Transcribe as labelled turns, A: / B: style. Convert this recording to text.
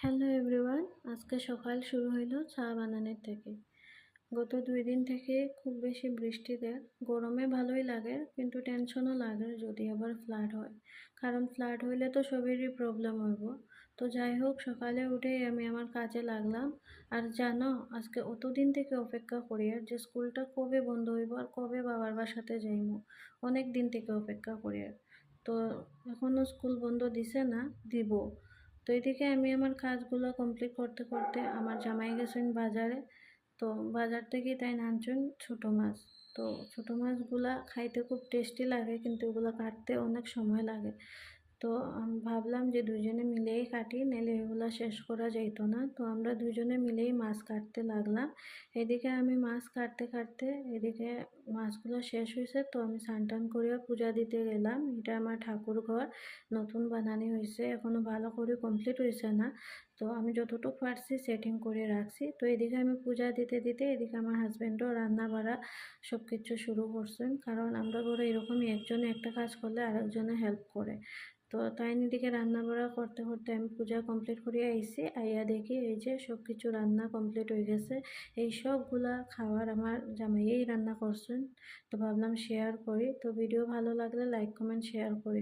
A: Hello everyone, আজকে সকাল শুরু হইল চা বানানোর থেকে। গত 2 দিন থেকে খুব বেশি বৃষ্টি দেয়। গরমে ভালোই লাগে, কিন্তু টেনশনও লাগে যদি আবার ফ্লাড হয়, কারণ ফ্লাড হইলে তো সবেরই প্রবলেম হইব। তো যাই হোক, সকালে উঠেই আমি আমার কাজে লাগলাম। আর জানো, আজকে অতদিন থেকে অপেক্ষা করি আর যে স্কুলটা কবে বন্ধ হইব আর কবে বাবার বাসাতে যাইব, অনেক দিন থেকে অপেক্ষা করি আর। তো এখনো স্কুল বন্ধ দিছে না, দিব। তো এদিকে আমি আমার কাজগুলো কমপ্লিট করতে করতে আমার জামাই গেছেন বাজারে। তো বাজার থেকে তাই আনছেন ছোটো মাছ। তো ছোটো মাছগুলা খাইতে খুব টেস্টি লাগে, কিন্তু ওগুলো কাটতে অনেক সময় লাগে। তো আমি ভাবলাম যে দুজনে মিলেই কাটি, নাহলে এগুলো শেষ করা যাইতো না। তো আমরা দুজনে মিলেই মাছ কাটতে লাগলাম। এদিকে আমি মাছ কাটতে কাটতে এদিকে মাছগুলো শেষ হয়েছে। তো আমি স্নান টান করিয়া পূজা দিতে গেলাম। এটা আমার ঠাকুর ঘর, নতুন বানানি হয়েছে, এখনো ভালো করে কমপ্লিট হয়েছে না। তো আমি যতটুকু পারছি সেটিং করে রাখছি। তো এদিকে আমি পূজা দিতে দিতে এদিকে আমার হাজব্যান্ডও রান্না বাড়া সব কিছু শুরু করছেন, কারণ আমরা ঘরে এরকমই একজনে একটা কাজ করলে আরেকজনে হেল্প করে। তো তাই এদিকে রান্না বাড়া করতে করতে আমি পূজা কমপ্লিট করিয়া আইছি। আইয়া দেখি এই যে সব কিছু রান্না কমপ্লিট হয়ে গেছে। এই সবগুলা খাবার আমার জামাইয়েই রান্না করছেন। তো ভাবলাম শেয়ার করি। তো ভিডিও ভালো লাগলে লাইক কমেন্ট শেয়ার করি।